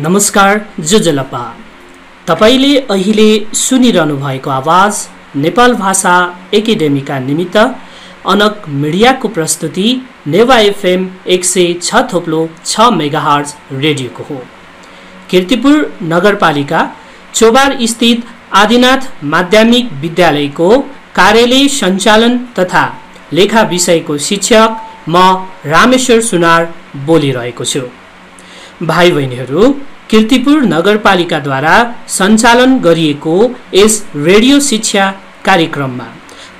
नमस्कार जुजुलपा। तपाईले अहिले सुनिरहनु भएको आवाज नेपाल भाषा एकेडेमीका निमित्त अनक मिडियाको प्रस्तुति नेवा एफएम 106.6 मेगाहर्ज रेडियोको हो। कीर्तिपुर नगरपालिका चोबार स्थित आदिनाथ माध्यमिक विद्यालयको कार्यालय सञ्चालन तथा लेखा विषयको शिक्षक म रामेश्वर सुनार बोलिरहेको छु। भाइ बहिनीहरू, कीर्तिपुर नगरपालिकाद्वारा सञ्चालन गरिएको यस रेडियो शिक्षा कार्यक्रममा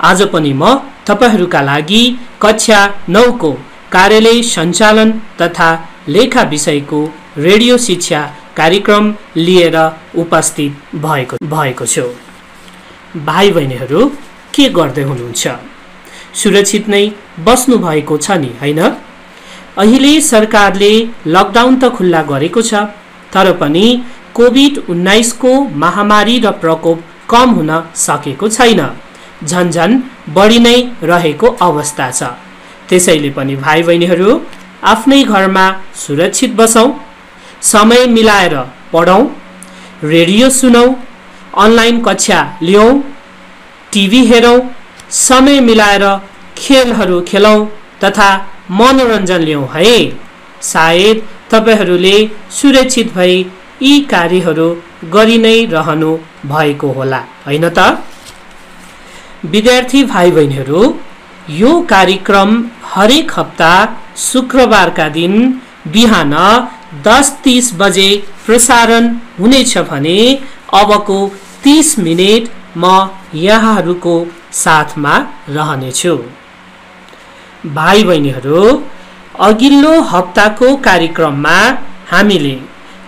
आज पनि म तपाईहरूका लागि कक्षा 9 को कार्यालय सञ्चालन तथा लेखा विषयको रेडियो शिक्षा कार्यक्रम लिएर उपस्थित भएको छु। भाइ बहिनीहरू, के गर्दै हुनुहुन्छ? सुरक्षित नै बस्नु भएको छ नि, हैन? अहिले सरकारले लकडाउन त खुल्ला गरेको छ, तर पनि कोभिड-19 को महामारी र प्रकोप कम हुन सकेको छैन। झन्झन बढी नै रहेको अवस्था छ। त्यसैले पनि भाइ बहिनीहरू, आफ्नै घरमा सुरक्षित बसौं, समय मिलाएर पढौं, रेडियो सुनौं, अनलाइन कक्षा लियौं, टिभी हेरौं, समय मिलाएर खेलहरू खेलौं तथा मनोरञ्जन लियौं है। सायद तपाईहरूले सुरक्षित भई यी कार्यहरू गरि नै रहनु भएको होला, हैन त? विद्यार्थी भाइ बहिनीहरू, यो कार्यक्रम हरेक हप्ता शुक्रबारका दिन बिहान 10:30 बजे प्रसारण हुनेछ भने अबको 30 मिनेट म यहाँहरूको साथमा रहनेछु। भाइ बहिनीहरू, अघिल्लो हप्ताको कार्यक्रममा हामीले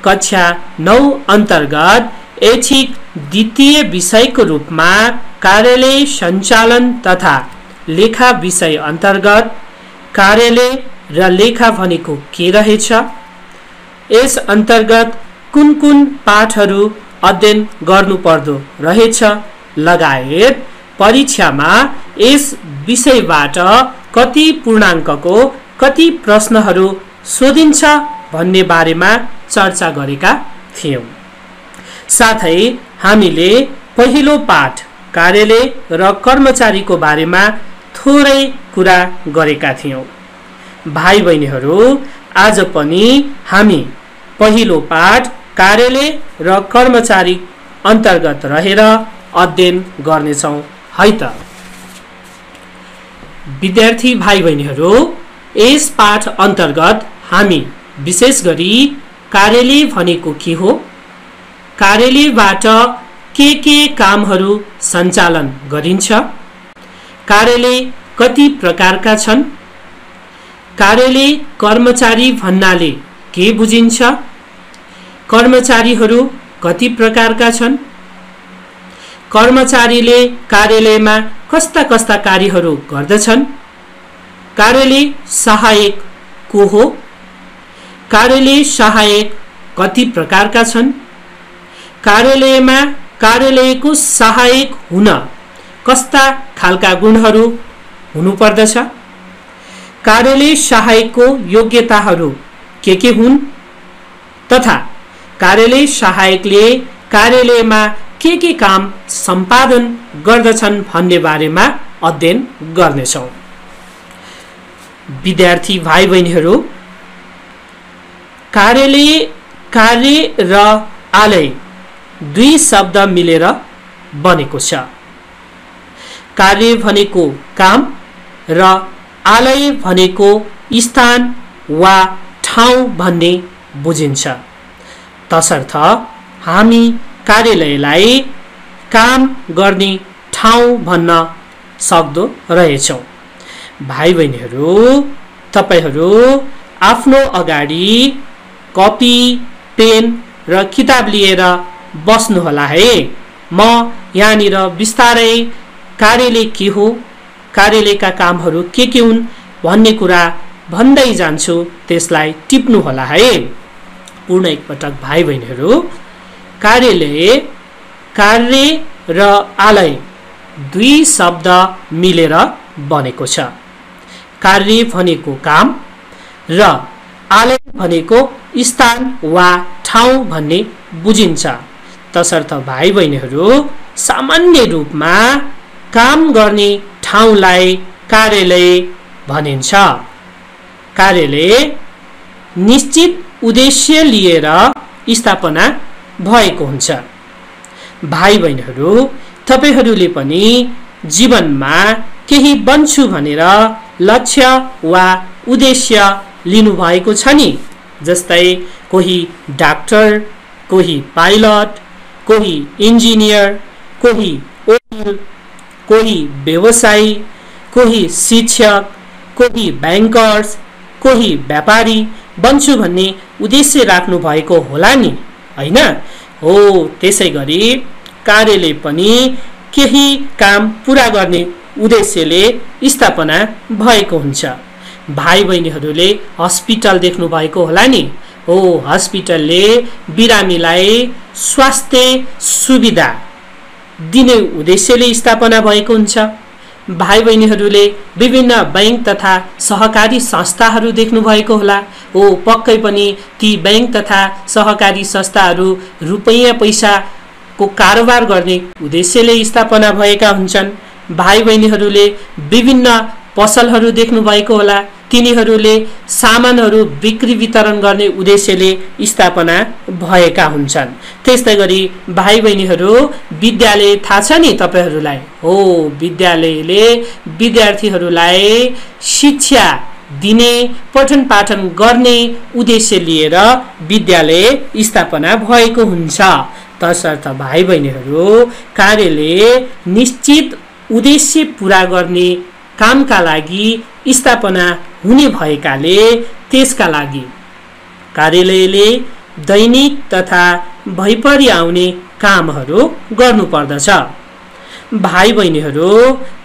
कक्षा 9 अन्तर्गत ऐच्छिक द्वितीय विषयको रूपमा कार्यालय सञ्चालन तथा लेखा विषय अन्तर्गत कार्यालय र लेखा भनेको के रहेछ, यस अन्तर्गत कुन कुन पाठहरू अध्ययन गर्नुपर्दो रहेछ लगायत परीक्षामा यस विषयबाट कति पूर्णाङ्कको कति प्रश्नहरू सोधिन्छ भन्ने बारेमा चर्चा गरेका थियौं। साथै हामीले पहिलो पाठ कार्यालय र कर्मचारीको बारेमा थोरै कुरा गरेका थियौं। भाइ बहिनीहरू, आज पनि हामी पहिलो पाठ कार्यालय र कर्मचारी अन्तर्गत रहेर अध्ययन गर्नेछौं है त। विद्यार्थी भाइ बहिनीहरू, यस पाठ अन्तर्गत हामी विशेष गरी कार्यालय भनेको के हो, कार्यालयबाट के कामहरू सञ्चालन गरिन्छ, कार्यालय कति प्रकारका छन्, कार्यालय कर्मचारी भन्नाले के बुझिन्छ, कर्मचारीहरू कति प्रकारका छन्, कर्मचारीले कार्यालयमा कस्ता कस्ता कार्यहरू गर्दछन्, कार्यालय सहायक को हो, कार्यालय सहायक कति प्रकारका छन्, कार्यालयमा कार्यालयको सहायक हुन कस्ता खालका गुणहरू हुनुपर्दछ, कार्यालय सहायकको योग्यताहरू के हुन् तथा कार्यालय सहायकले कार्यालयमा के काम सम्पादन गर्दछन् भन्ने बारेमा अध्ययन गर्नेछौं। विद्यार्थी भाइ बहिनीहरू, कार्यालय, कार्य र आलय दुई शब्द मिलेर बनेको छ। कार्य भनेको काम र आलय भनेको स्थान वा ठाउँ भन्ने बुझिन्छ। तसर्थ हामी कार्यालयलाई काम गर्ने ठाउँ भन्न सक्दो रहेछौँ। भाइ बहिनीहरू, तपाईहरू आफ्नो अगाडि कपी, पेन र किताब लिएर बस्नुहोला है। म यहाँनिर बिस्तारै कार्यालय के हो, कार्यालयका कामहरू के हुन् भन्ने कुरा भन्दै जान्छु, त्यसलाई टिप्नु होला है। पूर्ण एकपटक भाइ बहिनीहरू, कार्यालय, कार्य र आलय दुई शब्द मिलेर बनेको छ। कार्य भनेको काम र आलय भनेको स्थान वा ठाउँ भन्ने बुझिन्छ। तसर्थ भाइ बहिनीहरू सामान्य रूपमा काम गर्ने ठाउँलाई कार्यालय भनिन्छ। कार्यालय निश्चित उद्देश्य लिएर स्थापना भएको हुन्छ। भाइ बहिनीहरू तपाईहरूले पनि जीवनमा केही बन्छु भनेर लक्ष्य वा उद्देश्य लिनुभएको छ नि। जस्तै कोही डाक्टर, कोही पाइलट, कोही इन्जिनियर, कोही वकिल, कोही व्यवसायी, कोही शिक्षक, कोही ब्याङ्कर्स, कोही व्यापारी बन्छु भन्ने उद्देश्य राख्नु भएको होला नि, हैन? हो, त्यसै गरी कार्यालय पनि केही काम पूरा गर्ने उद्देश्यले स्थापना भएको हुन्छ। भाइ बहिनीहरूले हस्पिटल देख्नु भएको होला नि। हो, हस्पिटलले बिरामीलाई स्वास्थ्य सुविधा दिने उद्देश्यले स्थापना भएको हुन्छ। भाइ बहिनीहरूले विभिन्न बैंक तथा सहकारी संस्थाहरू देख्नु भएको होला। हो, पक्कै पनि ती बैंक तथा सहकारी संस्थाहरू रुपैयाँ पैसाको कारोबार गर्ने उद्देश्यले स्थापना भएका हुन्छन्। भाइ बहिनीहरूले विभिन्न पसलहरू देख्नु भएको होला। तिनीहरूले सामानहरू बिक्री वितरण गर्ने उद्देश्यले स्थापना भएका हुन्छन्। त्यस्तै गरी भाइ बहिनीहरू विद्यालय थाहा छ नि तपाईहरूलाई? हो, विद्यालयले विद्यार्थीहरूलाई शिक्षा दिने, पठन पाठन गर्ने उद्देश्य लिएर विद्यालय स्थापना भएको हुन्छ। तसर्थ भाइ बहिनीहरू कार्यालय निश्चित उद्देश्य पूरा गर्ने कामका लागि स्थापना हुने भएकाले त्यसका लागि कार्यालयले दैनिक तथा भइपरि आउने कामहरू गर्नुपर्दछ। भाइ बहिनीहरू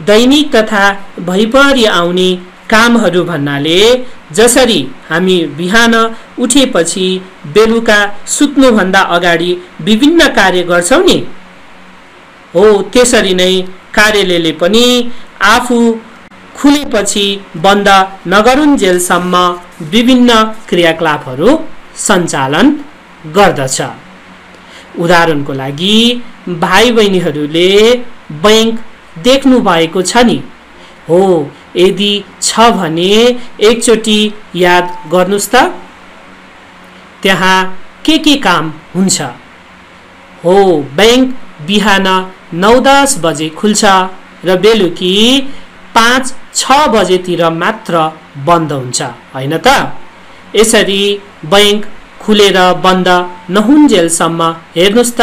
दैनिक तथा भइपरि आउने कामहरू भन्नाले जसरी हामी बिहान उठेपछि बेलुका सुत्नुभन्दा अगाडि विभिन्न कार्य गर्छौं नि, हो त्यसरी नै कार्यालयले पनि आफू खुलेपछि बन्द नगरुन्जेलसम्म विभिन्न क्रियाकलापहरू सञ्चालन गर्दछ। उदाहरणको लागि भाइ बहिनीहरूले बैंक देख्नु भएको छ नि। हो, यदि छ भने एकचोटि याद गर्नुस् त, त्यहाँ के काम हुन्छ? हो, बैंक बिहान 9-10 बजे खुल्छ र बेलुकी 5-6 बजेतिर मात्र बन्द हुन्छ, हैन त? यसरी बैंक खुलेर बन्द नहुन्जेलसम्म हेर्नुस् त,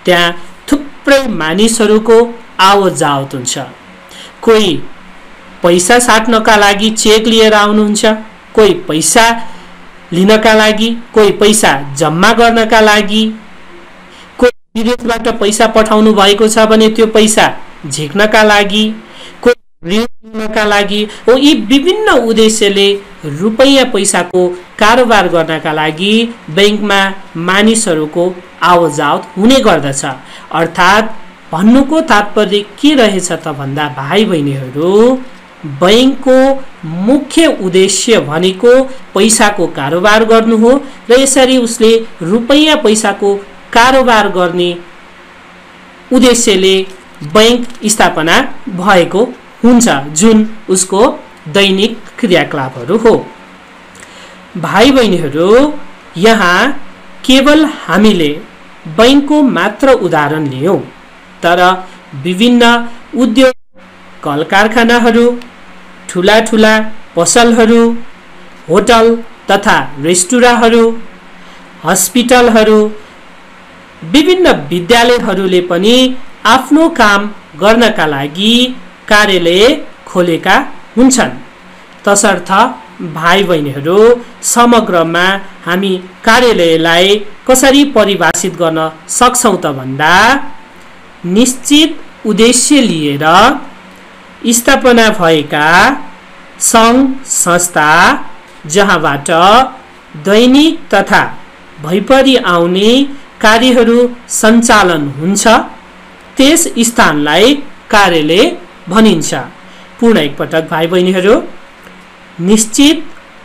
त्यहाँ थुप्रै मानिसहरूको आवत जावत हुन्छ। कोही पैसा साट्नका लागि चेक लिएर आउनुहुन्छ, कोही पैसा लिनका लागि, कोही पैसा जम्मा गर्नका लागि, कोही विदेशबाट पैसा पठाउनु भएको छ भने त्यो पैसा झिक्नका लागि, कोही ऋण लिनका लागि। हो, यी विभिन्न उद्देश्यले रुपैयाँ पैसाको कारोबार गर्नका लागि बैंकमा मानिसहरूको आवत जावत हुने गर्दछ। अर्थात् भन्नुको तात्पर्य के रहेछ त भन्दा भाइ बहिनीहरू, बैंकको मुख्य उद्देश्य भनेको पैसाको कारोबार गर्नु हो र यसरी उसले रुपैयाँ पैसाको कारोबार गर्ने उद्देश्यले बैंक स्थापना भएको हुन्छ, जुन उसको दैनिक क्रियाकलापहरू हो। भाइ बहिनीहरू, यहाँ केवल हामीले बैंकको मात्र उदाहरण लियौं, तर विभिन्न उद्योग, कल कारखानाहरू, ठूला ठूला पसलहरू, होटल तथा रेस्टुराँहरू, हस्पिटलहरू, विभिन्न विद्यालयहरूले पनि आफ्नो काम गर्नका लागि कार्यालय खोलेका हुन्छन्। तसर्थ भाइ बहिनीहरू, समग्रमा हामी कार्यालयलाई कसरी परिभाषित गर्न सक्छौं त भन्दा निश्चित उद्देश्य लिएर स्थापना भएका सङ्घ संस्था जहाँबाट दैनिक तथा भइपरि आउने कार्यहरू सञ्चालन हुन्छ, त्यस स्थानलाई कार्यालय भनिन्छ। पूर्ण एकपटक भाइ बहिनीहरू, निश्चित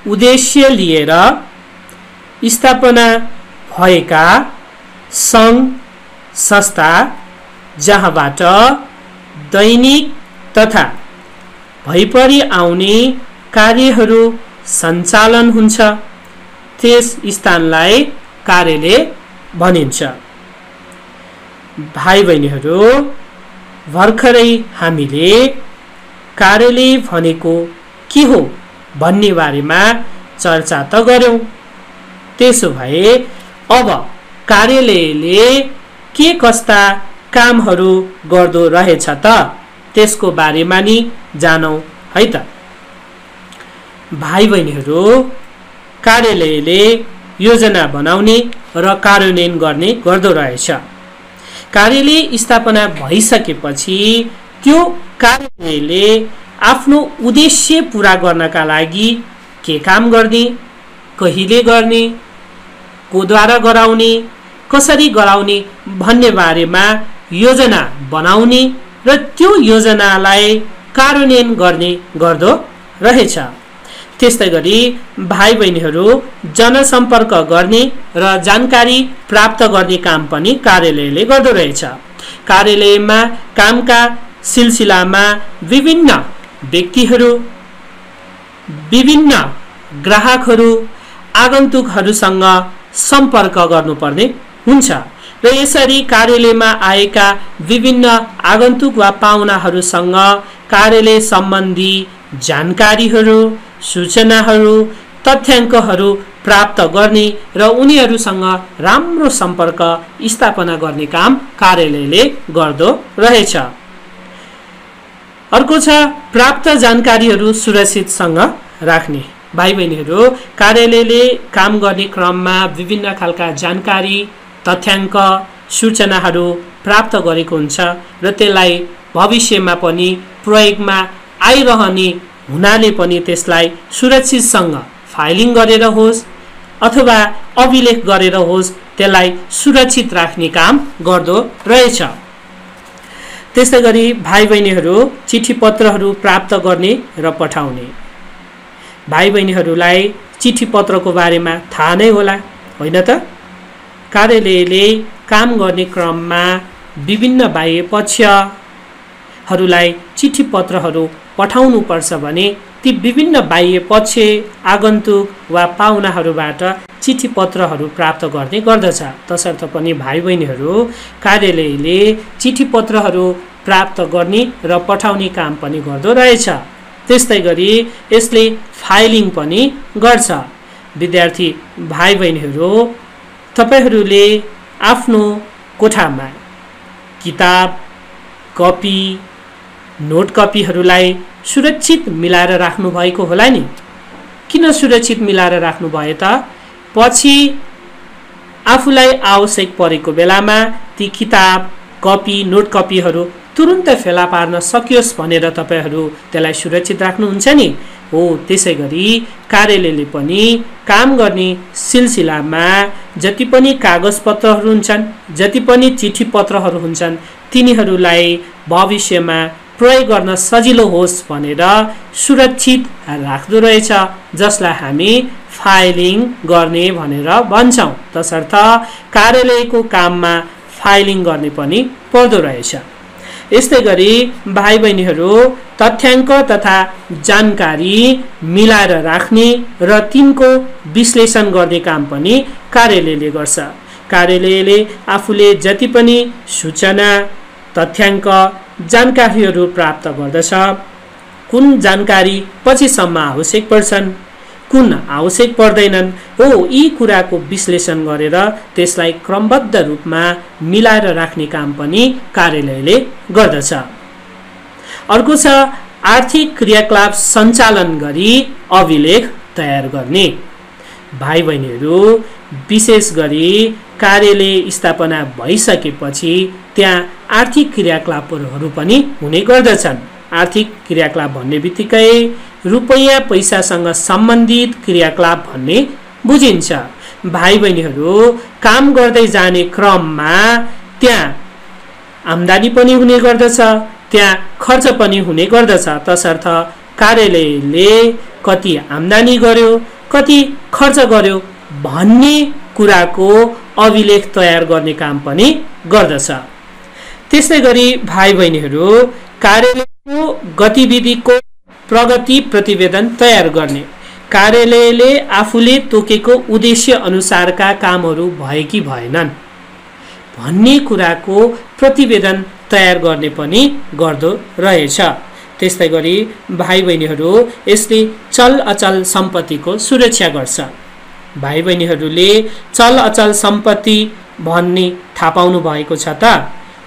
उद्देश्य लिएर स्थापना भएका सङ्घ संस्था जहाँबाट दैनिक तथा भइपरि आउने कार्यहरू सञ्चालन हुन्छ त्यस स्थानलाई कार्यालय भनिन्छ। भाइ बहिनीहरू, भर्खरै हामीले कार्यालय भनेको के हो भन्ने बारेमा चर्चा त गर्यौं। त्यसो भए अब कार्यालयले के कस्ता कामहरू गर्दो रहेछ त त्यसको बारेमा नि जानौं है त। भाइ बहिनीहरू, कार्यालयले योजना बनाउने र कार्यान्वयन गर्ने गर्दो रहेछ। कार्यालय स्थापना भइसकेपछि त्यो कार्यालयले आफ्नो उद्देश्य पूरा गर्नका लागि के काम गर्ने, कहिले गर्ने, कोद्वारा गराउने, कसरी गराउने भन्ने बारेमा योजना बनाउने र त्यो योजनालाई कार्यान्वयन गर्ने गर्दो रहेछ। त्यस्तै गरी भाइ बहिनीहरू, जनसम्पर्क गर्ने र जानकारी प्राप्त गर्ने काम पनि कार्यालयले गर्दो रहेछ। कार्यालयमा कामका सिलसिलामा विभिन्न व्यक्तिहरू, विभिन्न ग्राहकहरू, आगन्तुकहरूसँग सम्पर्क गर्नुपर्ने हुन्छ र यसरी कार्यालयमा आएका विभिन्न आगन्तुक वा पाहुनाहरूसँग कार्यालय सम्बन्धी जानकारीहरू, सूचनाहरू, तथ्याङ्कहरू प्राप्त गर्ने र उनीहरूसँग राम्रो सम्पर्क स्थापना गर्ने काम कार्यालयले गर्दो रहेछ। अर्को छ प्राप्त जानकारीहरू सुरक्षितसँग राख्ने। भाइ बहिनीहरू, कार्यालयले काम गर्ने क्रममा विभिन्न खालका जानकारी, तथ्याङ्क, सूचनाहरू प्राप्त गरेको हुन्छ र त्यसलाई भविष्यमा पनि प्रयोगमा आइरहने हुनाले पनि त्यसलाई सुरक्षितसँग फाइलिङ गरेर होस् अथवा अभिलेख गरेर होस् त्यसलाई सुरक्षित राख्ने काम गर्दो रहेछ। त्यस्तै गरी भाइ बहिनीहरू, चिठी पत्रहरू प्राप्त गर्ने र पठाउने। भाइ बहिनीहरूलाई चिठी पत्रको बारेमा थाहा नै होला होइन त। कार्यालयले काम गर्ने क्रममा विभिन्न बाह्य पक्षहरूलाई चिठी पत्रहरू पठाउनु पर्छ भने ती विभिन्न बाह्य पक्ष, आगन्तुक वा पाहुनाहरूबाट चिठी पत्रहरू प्राप्त गर्ने गर्दछ। तसर्थ पनि भाइ बहिनीहरू, कार्यालयले चिठी पत्रहरू प्राप्त गर्ने र पठाउने काम पनि गर्दो रहेछ। त्यस्तै गरी यसले फाइलिङ पनि गर्छ। विद्यार्थी भाइ बहिनीहरू, तपाईहरूले आफ्नो कोठामा किताब, कपी, नोट कपीहरूलाई सुरक्षित मिलाएर राख्नु भएको होला नि। किन सुरक्षित मिलाएर राख्नु भयो त? पछि आफूलाई आवश्यक परेको बेलामा ती किताब, कपी, नोट कपीहरू तुरुन्तै फेला पार्न सकियोस् भनेर तपाईहरू त्यसलाई सुरक्षित राख्नुहुन्छ नि। हो, त्यसै गरी कार्यालयले पनि काम गर्ने सिलसिलामा जति पनि कागजपत्रहरू हुन्छन्, जति पनि चिठी पत्रहरू हुन्छन्, तिनीहरूलाई भविष्यमा प्रयोग गर्न सजिलो होस् भनेर सुरक्षित राख्दो रहेछ, जसलाई हामी फाइलिङ गर्ने भनेर भन्छौँ। तसर्थ कार्यालयको काममा फाइलिङ गर्ने पनि पर्दो रहेछ। यस्तै गरी भाइ बहिनीहरू, तथ्याङ्क तथा जानकारी मिलाएर राख्ने र तिनको विश्लेषण गर्ने काम पनि कार्यालयले गर्छ। कार्यालयले आफूले जति पनि सूचना, तथ्याङ्क, जानकारीहरू प्राप्त गर्दछ, कुन जानकारी पछिसम्म आवश्यक पर्छन्, कुन आवश्यक पर्दैनन्, हो यी कुराको विश्लेषण गरेर त्यसलाई क्रमबद्ध रूपमा मिलाएर राख्ने काम पनि कार्यालयले गर्दछ। अर्को छ आर्थिक क्रियाकलाप सञ्चालन गरी अभिलेख तयार गर्ने। भाइ बहिनीहरू, विशेष गरी कार्यालय स्थापना भइसकेपछि त्यहाँ आर्थिक क्रियाकलापहरू पनि हुने गर्दछन्। आर्थिक क्रियाकलाप भन्ने बित्तिकै रुपैयाँ पैसासँग सम्बन्धित क्रियाकलाप भन्ने बुझिन्छ। भाइ बहिनीहरू, काम गर्दै जाने क्रममा त्यहाँ आम्दानी पनि हुने गर्दछ, त्यहाँ खर्च पनि हुने गर्दछ। तसर्थ कार्यालयले कति आम्दानी गर्यो, कति खर्च गर्यो भन्ने कुराको अभिलेख तयार गर्ने काम पनि गर्दछ। त्यसै गरी भाइ बहिनीहरू, कार्यालयको गतिविधिको प्रगति प्रतिवेदन तयार गर्ने, कार्यालयले आफूले तोकेको उद्देश्य अनुसारका कामहरू भए कि भएनन् भन्ने कुराको प्रतिवेदन तयार गर्ने पनि गर्दो रहेछ। त्यस्तै गरी भाइ बहिनीहरू, यसले चल अचल सम्पत्तिको सुरक्षा गर्छ। भाइ बहिनीहरूले चल अचल सम्पत्ति भन्ने थाहा पाउनु भएको छ त?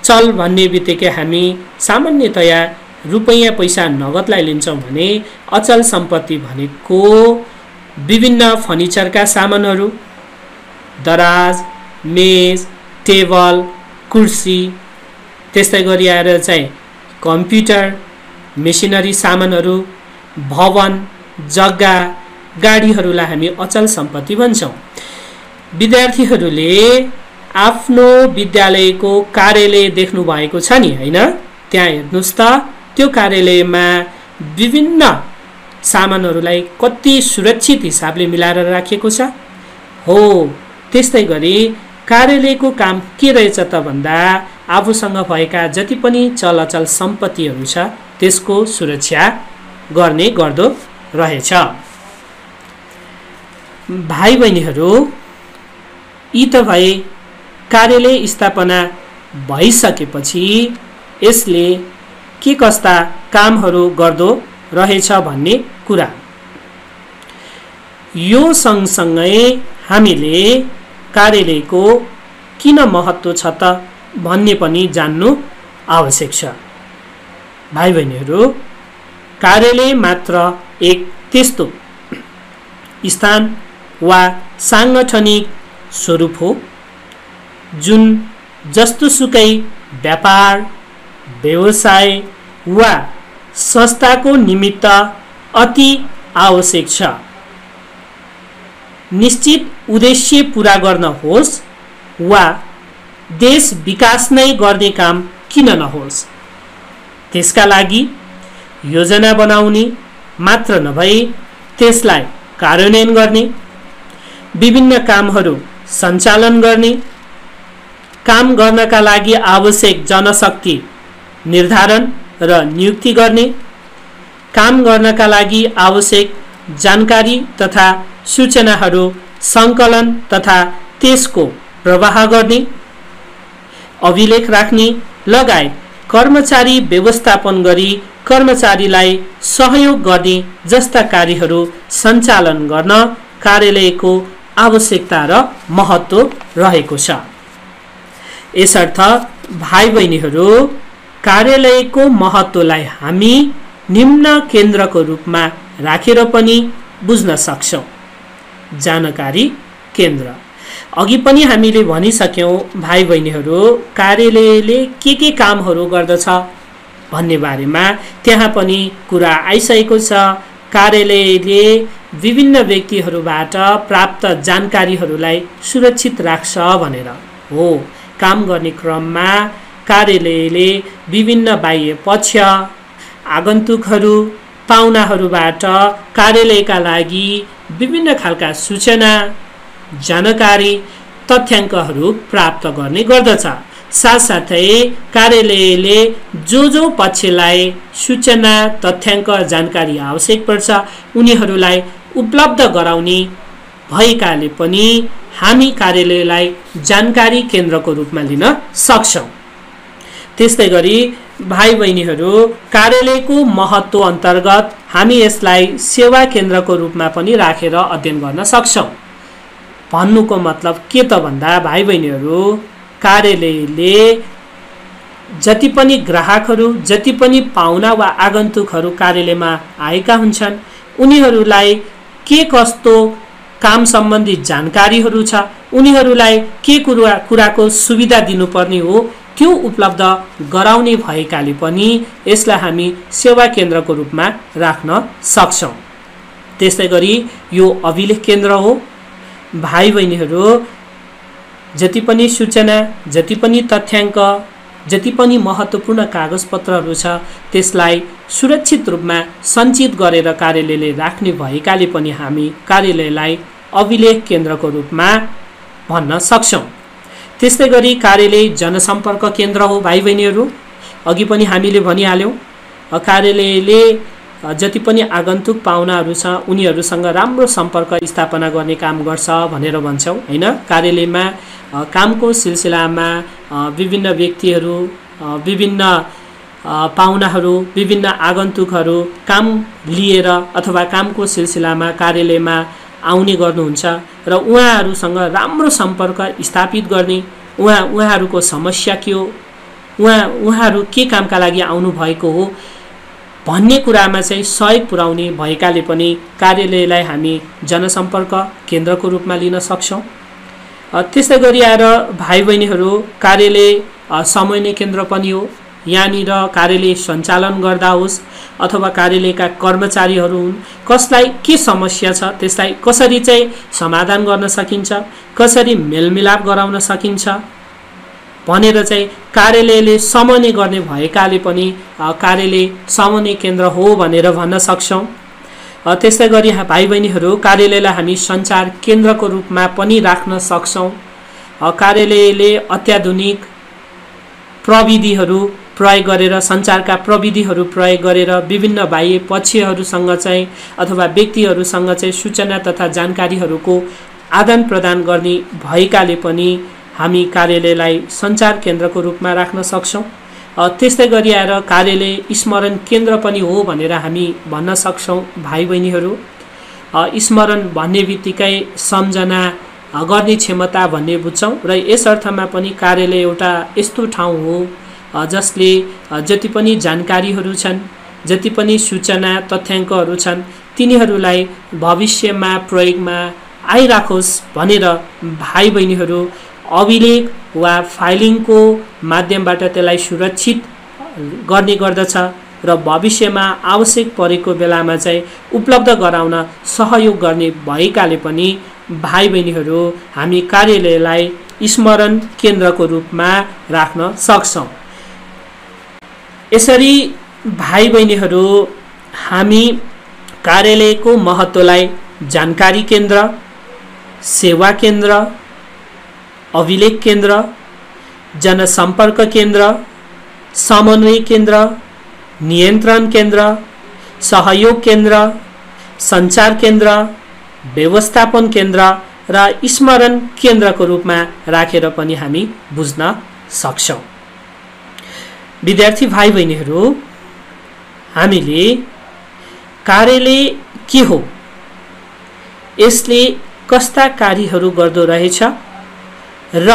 चल भन्ने बित्तिकै हामी सामान्यतया रुपैयाँ पैसा नगदलाई लिन्छौँ भने अचल सम्पत्ति भनेको विभिन्न फर्निचरका सामानहरू, दराज, मेज, टेबल, कुर्सी, त्यस्तै गरी आएर चाहिँ कम्प्युटर, मेसिनरी सामानहरू, भवन, जग्गा, गाडीहरूलाई हामी अचल सम्पत्ति भन्छौँ। विद्यार्थीहरूले आफ्नो विद्यालयको कार्यालय देख्नु भएको छ नि, हैन? त्यहाँ हेर्नुस् त, त्यो कार्यालयमा विभिन्न सामानहरूलाई कति सुरक्षित हिसाबले मिलाएर राखिएको छ। हो, त्यस्तै गरी कार्यालयको काम के रहेछ त भन्दा आफूसँग भएका जति पनि चलअचल सम्पत्तिहरू छ त्यसको सुरक्षा गर्ने गर्दो रहेछ। भाइ बहिनीहरू, यी त भए कार्यालय स्थापना भइसकेपछि यसले के कस्ता कामहरू गर्दो रहेछ भन्ने कुरा। यो सँगसँगै हामीले कार्यालयको किन महत्त्व छ त भन्ने पनि जान्नु आवश्यक छ। भाइ बहिनीहरू, कार्यालय मात्र एक त्यस्तो स्थान वा साङ्गठनिक स्वरूप हो जुन जस्तोसुकै व्यापार, व्यवसाय वा संस्थाको निमित्त अति आवश्यक छ। निश्चित उद्देश्य पूरा गर्न होस् वा देश विकास नै गर्ने काम किन नहोस्, त्यसका लागि योजना बनाउने मात्र नभई त्यसलाई कार्यान्वयन गर्ने, विभिन्न कामहरू सञ्चालन गर्ने, काम गर्नका लागि आवश्यक जनशक्ति निर्धारण र नियुक्ति गर्ने, काम गर्नका लागि आवश्यक जानकारी तथा सूचनाहरू सङ्कलन तथा त्यसको प्रवाह गर्ने, अभिलेख राख्ने लगायत कर्मचारी व्यवस्थापन गरी कर्मचारीलाई सहयोग गर्ने जस्ता कार्यहरू सञ्चालन गर्न कार्यालयको आवश्यकता र महत्त्व रहेको छ। यसर्थ भाइ बहिनीहरू, कार्यालयको महत्त्वलाई हामी निम्न केन्द्रको रूपमा राखेर पनि बुझ्न सक्छौँ। जानकारी केन्द्र। अघि पनि हामीले भनिसक्यौँ भाइ बहिनीहरू, कार्यालयले के कामहरू गर्दछ भन्ने बारेमा त्यहाँ पनि कुरा आइसकेको छ। कार्यालयले विभिन्न व्यक्तिहरूबाट प्राप्त जानकारीहरूलाई सुरक्षित राख्छ भनेर। हो, काम गर्ने क्रममा कार्यालयले विभिन्न बाह्य पक्ष, आगन्तुकहरू, पाहुनाहरूबाट कार्यालयका लागि विभिन्न खालका सूचना, जानकारी, तथ्याङ्कहरू प्राप्त गर्ने गर्दछ। साथसाथै कार्यालयले जो पक्षलाई सूचना, तथ्याङ्क, जानकारी आवश्यक पर्छ उनीहरूलाई उपलब्ध गराउने भएकाले पनि हामी कार्यालयलाई जानकारी केन्द्रको रूपमा लिन सक्छौँ। त्यस्तै गरी भाइ बहिनीहरू, कार्यालयको महत्त्व अन्तर्गत हामी यसलाई सेवा केन्द्रको रूपमा पनि राखेर अध्ययन गर्न सक्छौँ। भन्नुको मतलब के त भन्दा भाइ बहिनीहरू, कार्यालयले जति पनि ग्राहकहरू, जति पनि पाहुना वा आगन्तुकहरू कार्यालयमा आएका हुन्छन् उनीहरूलाई के कस्तो काम सम्बन्धी जानकारीहरू छ, उनीहरूलाई के कुराको सुविधा दिनुपर्ने हो त्यो उपलब्ध गराउने भएकाले पनि यसलाई हामी सेवा केन्द्रको रूपमा राख्न सक्छौँ। त्यस्तै गरी यो अभिलेख केन्द्र हो। भाइ बहिनीहरू, जति पनि सूचना, जति पनि तथ्याङ्क, जति पनि महत्त्वपूर्ण कागजपत्रहरू छ त्यसलाई सुरक्षित रूपमा सञ्चित गरेर कार्यालयले राख्ने भएकाले पनि हामी कार्यालयलाई अभिलेख केन्द्रको रूपमा भन्न सक्छौँ। त्यस्तै गरी कार्यालय जनसम्पर्क केन्द्र हो भाइ बहिनीहरू। अघि पनि हामीले भनिहाल्यौँ, कार्यालयले जति पनि आगन्तुक पाहुनाहरू छ उनीहरूसँग राम्रो सम्पर्क स्थापना गर्ने काम गर्छ भनेर भन्छौँ हैन। कार्यालयमा कामको सिलसिलामा विभिन्न व्यक्तिहरू, विभिन्न पाहुनाहरू, विभिन्न आगन्तुकहरू काम लिएर अथवा कामको सिलसिलामा कार्यालयमा आउने गर्नुहुन्छ र उहाँहरूसँग राम्रो सम्पर्क स्थापित गर्ने, उहाँहरूको समस्या के हो, उहाँहरू के कामका लागि आउनु भएको हो भन्ने कुरामा चाहिँ सहयोग पुर्याउने भएकाले पनि कार्यालयलाई हामी जनसम्पर्क केन्द्रको रूपमा लिन सक्छौँ। त्यस्तै गरी आएर भाइ बहिनीहरू कार्यालय समन्वय केन्द्र पनि हो। यहाँनिर कार्यालय सञ्चालन गर्दा होस् अथवा कार्यालयका कर्मचारीहरू हुन्, कसलाई के समस्या छ त्यसलाई कसरी चाहिँ समाधान गर्न सकिन्छ, कसरी मेलमिलाप गराउन सकिन्छ भनेर चाहिँ कार्यालयले समन्वय गर्ने भएकाले पनि कार्यालय समन्वय केन्द्र हो भनेर भन्न सक्छौँ। त्यस्तै गरी भाइ बहिनीहरू कार्यालयलाई हामी सञ्चार केन्द्रको रूपमा पनि राख्न सक्छौँ। कार्यालयले अत्याधुनिक प्रविधिहरू प्रयोग गरेर, सञ्चारका प्रविधिहरू प्रयोग गरेर विभिन्न बाह्य पक्षहरूसँग चाहिँ अथवा व्यक्तिहरूसँग चाहिँ सूचना तथा जानकारीहरूको आदान प्रदान गर्ने भएकाले पनि हामी कार्यालयलाई सञ्चार केन्द्रको रूपमा राख्न सक्छौँ। त्यस्तै गरी आएर कार्यालय स्मरण केन्द्र पनि हो भनेर हामी भन्न सक्छौँ भाइ बहिनीहरू। स्मरण भन्ने बित्तिकै सम्झना गर्ने क्षमता भन्ने बुझ्छौँ र यस अर्थमा पनि कार्यालय एउटा यस्तो ठाउँ हो जसले जति पनि जानकारीहरू छन्, जति पनि सूचना तथ्याङ्कहरू छन् तिनीहरूलाई भविष्यमा प्रयोगमा आइराखोस् भनेर भाइ बहिनीहरू अभिलेख वा फाइलिङको माध्यमबाट त्यसलाई सुरक्षित गर्ने गर्दछ र भविष्यमा आवश्यक परेको बेलामा चाहिँ उपलब्ध गराउन सहयोग गर्ने भएकाले पनि भाइ बहिनीहरू हामी कार्यालयलाई स्मरण केन्द्रको रूपमा राख्न सक्छौँ। यसरी भाइ बहिनीहरू हामी कार्यालयको महत्त्वलाई जानकारी केन्द्र, सेवा केन्द्र, अभिलेख केन्द्र, जनसम्पर्क केन्द्र, समन्वय केन्द्र, नियन्त्रण केन्द्र, सहयोग केन्द्र, सञ्चार केन्द्र, व्यवस्थापन केन्द्र र स्मरण केन्द्रको रूपमा राखेर पनि हामी बुझ्न सक्छौँ। विद्यार्थी भाइ बहिनीहरू, हामीले कार्यालय के हो, यसले कस्ता कार्यहरू गर्दो रहेछ र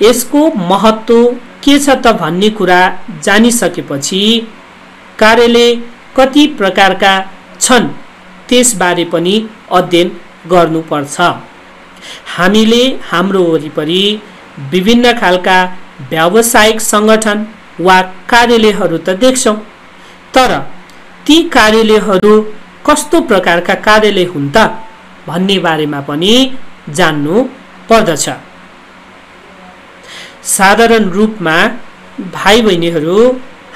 यसको महत्त्व के छ त भन्ने कुरा जानिसकेपछि कार्यालय कति प्रकारका छन् त्यसबारे पनि अध्ययन गर्नुपर्छ। हामीले हाम्रो वरिपरि विभिन्न खालका व्यावसायिक सङ्गठन वा कार्यालयहरू त देख्छौँ, तर ती कार्यालयहरू कस्तो प्रकारका कार्यालय हुन् त भन्ने बारेमा पनि जान्नु पर्दछ। साधारण रूपमा भाइ बहिनीहरू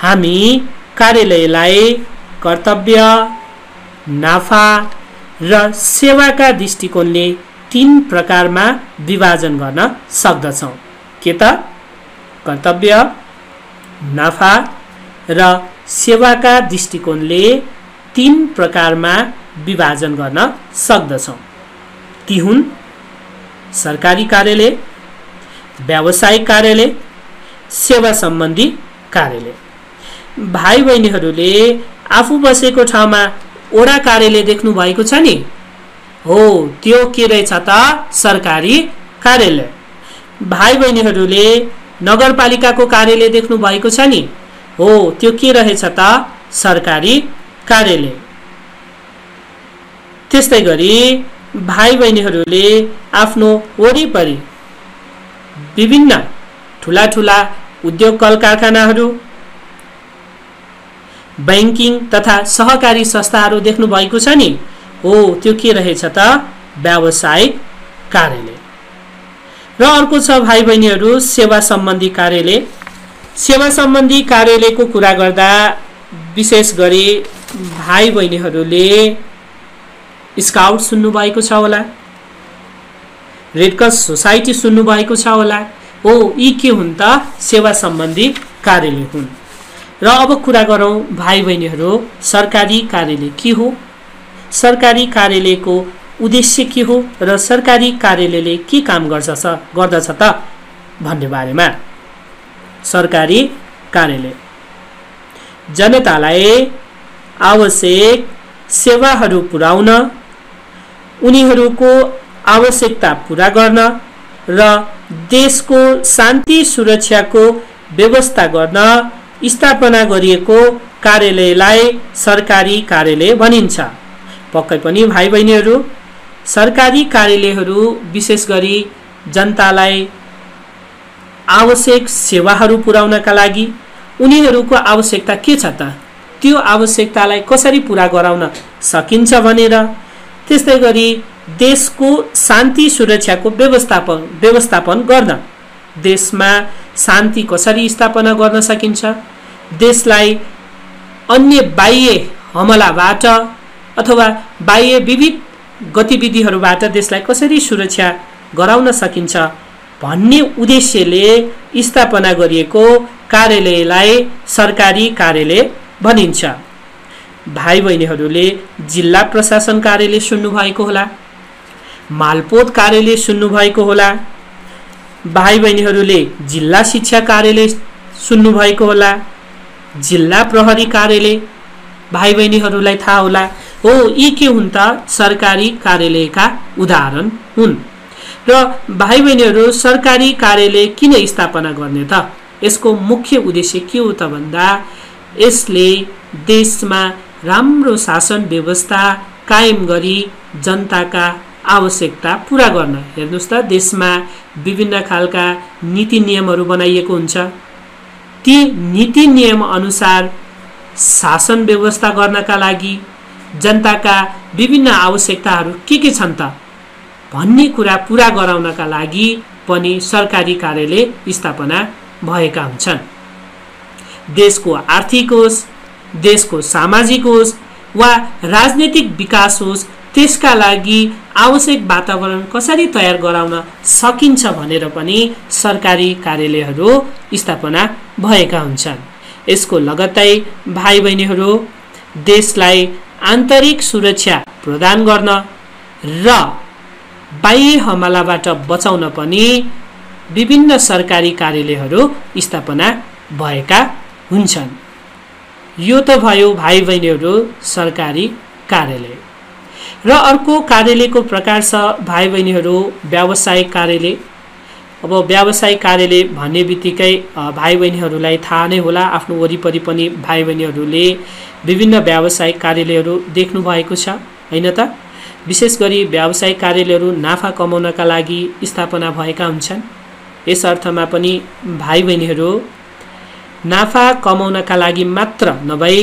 हामी कार्यालयलाई कर्तव्य, नाफा र सेवाका दृष्टिकोणले 3 प्रकारमा विभाजन गर्न सक्दछौँ। के त? कर्तव्य, नाफा र सेवाका दृष्टिकोणले 3 प्रकारमा विभाजन गर्न सक्दछौँ। ती हुन् सरकारी कार्यालय, व्यावसायिक कार्यालय, सेवा सम्बन्धी कार्यालय। भाइ बहिनीहरूले आफू बसेको ठाउँमा वडा कार्यालय देख्नु भएको छ नि? हो, त्यो के रहेछ त? सरकारी कार्यालय। भाइ बहिनीहरूले नगरपालिकाको कार्यालय देख्नु भएको छ नि? हो, त्यो के रहेछ त? सरकारी कार्यालय। त्यस्तै गरी भाइ बहिनीहरूले आफ्नो वरिपरि विभिन्न ठुला ठुला उद्योग कल कारखानाहरू, बैंकिङ तथा सहकारी संस्थाहरू देख्नु भएको छ नि? हो, त्यो के रहेछ त? व्यावसायिक कार्यालय। र अर्को छ भाइ बहिनीहरू सेवा सम्बन्धी कार्यालय। सेवा सम्बन्धी कार्यालयको कुरा गर्दा विशेष गरी भाइ बहिनीहरूले स्काउट सुन्नु भएको छ होला। रेड क्रस सोसाइटी सुन्नुभएको छ होला। हो, यी के हुन् त? सेवा सम्बन्धी कार्यालय हुन्। र अब कुरा गरौँ भाइ बहिनीहरू, सरकारी कार्यालय के हो, सरकारी कार्यालयको उद्देश्य के हो र सरकारी कार्यालयले के काम गर्दछ त भन्ने बारेमा। सरकारी कार्यालय जनतालाई आवश्यक सेवाहरू पुर्याउन, उनीहरूको आवश्यकता पूरा गर्न र देशको शान्ति सुरक्षाको व्यवस्था गर्न स्थापना गरिएको कार्यालयलाई सरकारी कार्यालय भनिन्छ। पक्कै पनि भाइ बहिनीहरू, सरकारी कार्यालयहरू विशेष गरी जनतालाई आवश्यक सेवाहरू पुर्याउनका लागि उनीहरूको आवश्यकता के छ त, त्यो आवश्यकतालाई कसरी पूरा गराउन सकिन्छ भनेर, त्यस्तै गरी देशको शान्ति सुरक्षाको व्यवस्थापन गर्न, देशमा शान्ति कसरी स्थापना गर्न सकिन्छ, देशलाई अन्य बाह्य हमलाबाट अथवा बाह्य विविध गतिविधिहरूबाट देशलाई कसरी सुरक्षा गराउन सकिन्छ भन्ने उद्देश्यले स्थापना गरिएको कार्यालयलाई सरकारी कार्यालय भनिन्छ। भाइ बहिनीहरूले जिल्ला प्रशासन कार्यालय सुन्नुभएको होला, मालपोत कार्यालय सुन्नुभएको होला, भाइ बहिनीहरूले जिल्ला शिक्षा कार्यालय सुन्नुभएको होला, जिल्ला प्रहरी कार्यालय भाइ बहिनीहरूलाई थाहा होला। हो, यी के हुन् त? सरकारी कार्यालयका उदाहरण हुन्। र भाइ बहिनीहरू, सरकारी कार्यालय किन स्थापना गर्ने त? यसको मुख्य उद्देश्य के हो त भन्दा यसले देशमा राम्रो शासन व्यवस्था कायम गरी जनताका आवश्यकता पूरा गर्न, हेर्नुस् त देशमा विभिन्न खालका नीति नियमहरू बनाइएको हुन्छ, ती नीति नियम अनुसार शासन व्यवस्था गर्नका लागि जनताका विभिन्न आवश्यकताहरू के छन् त भन्ने कुरा पूरा गराउनका लागि पनि सरकारी कार्यालय स्थापना भएका हुन्छन्। देशको आर्थिक होस्, देशको सामाजिक होस् वा राजनीतिक विकास होस्, त्यसका लागि आवश्यक वातावरण कसरी तयार गराउन सकिन्छ भनेर पनि सरकारी कार्यालयहरू स्थापना भएका हुन्छन्। यसको लगत्तै भाइ बहिनीहरू, देशलाई आन्तरिक सुरक्षा प्रदान गर्न र बाह्य हमलाबाट बचाउन पनि विभिन्न सरकारी कार्यालयहरू स्थापना भएका हुन्छन्। यो त भयो भाइ बहिनीहरू सरकारी कार्यालय। र अर्को कार्यालयको प्रकार छ भाइ बहिनीहरू व्यावसायिक कार्यालय। अब व्यावसायिक कार्यालय भन्ने बित्तिकै भाइ बहिनीहरूलाई थाहा नै होला, आफ्नो वरिपरि पनि भाइ बहिनीहरूले विभिन्न व्यावसायिक कार्यालयहरू देख्नु भएको छ, हैन त? विशेष गरी व्यावसायिक कार्यालयहरू नाफा कमाउनका लागि स्थापना भएका हुन्छन्। यस अर्थमा पनि भाइ बहिनीहरू नाफा कमाउनका लागि मात्र नभई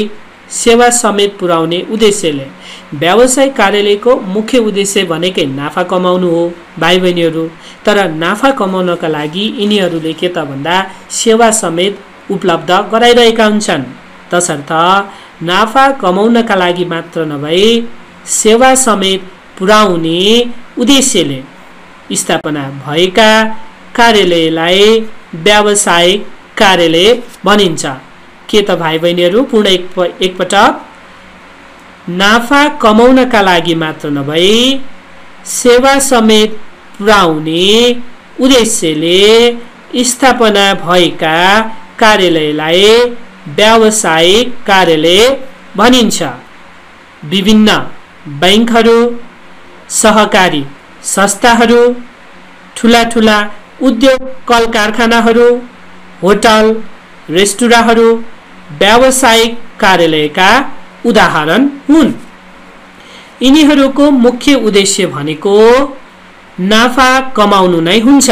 सेवा समेत पुर्याउने उद्देश्यले व्यावसायिक कार्यालयको मुख्य उद्देश्य भनेकै नाफा कमाउनु हो भाइ बहिनीहरू। तर नाफा कमाउनका लागि यिनीहरूले के त भन्दा सेवा समेत उपलब्ध गराइरहेका हुन्छन्। तसर्थ नाफा कमाउनका लागि मात्र नभई सेवा समेत पुर्याउने उद्देश्यले स्थापना भएका कार्यालयलाई व्यावसायिक कार्यालय भनिन्छ। के त भाइ बहिनीहरू, पूर्ण एकपटक नाफा कमाउनका लागि मात्र नभई सेवा समेत पुर्याउने उद्देश्यले स्थापना भएका कार्यालयलाई व्यावसायिक कार्यालय भनिन्छ। विभिन्न बैंकहरू, सहकारी संस्थाहरू, ठुला ठुला उद्योग कल कारखानाहरू, होटल रेस्टुराँहरू व्यावसायिक कार्यालयका उदाहरण हुन्। यिनीहरूको मुख्य उद्देश्य भनेको नाफा कमाउनु नै हुन्छ।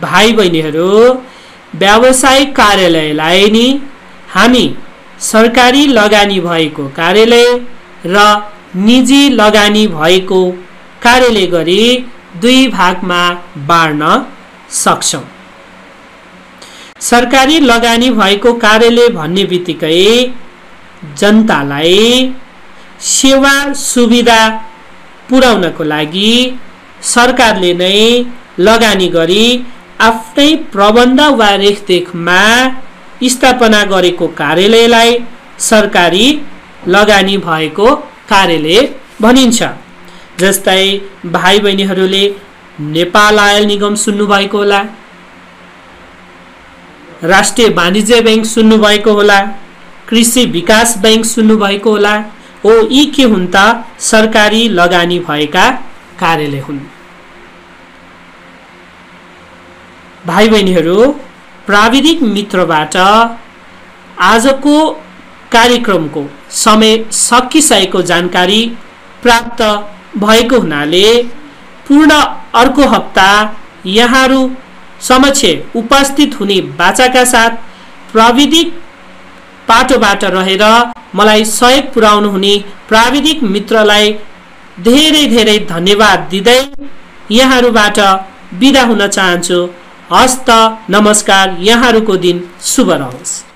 भाइ बहिनीहरू, व्यावसायिक कार्यालयलाई नि हामी सरकारी लगानी भएको कार्यालय र निजी लगानी भएको कार्यालय गरी दुई भागमा बाँड्न सक्छौं। सरकारी लगानी भएको कार्यालय भन्ने बित्तिकै जनतालाई सेवा सुविधा पुर्याउनको लागि सरकारले नै लगानी गरी आफ्नै प्रबन्ध वा रेखदेखमा स्थापना गरेको कार्यालयलाई सरकारी लगानी भएको कार्यालय भनिन्छ। जस्तै भाइ बहिनीहरूले नेपाल आयल निगम सुन्नुभएको होला, राष्ट्रिय वाणिज्य बैंक सुन्नुभएको होला, कृषि विकास बैंक सुन्नुभएको होला। हो यी के हुन् त? सरकारी लगानी भएका कार्यालय हुन्। भाइ बहिनीहरू, प्राविधिक मित्रबाट आजको कार्यक्रमको समय सकिसकेको जानकारी प्राप्त भएको हुनाले पूर्ण अर्को हप्ता यहाँहरू समक्ष उपस्थित हुने बाचाका साथ प्राविधिक पाटोबाट रहेर मलाई सहयोग पुर्याउनु हुने प्राविधिक मित्रलाई धेरै धेरै धन्यवाद दिँदै यहाँहरूबाट बिदा हुन चाहन्छु। हस्त नमस्कार। यहाँहरूको दिन शुभ रहोस्।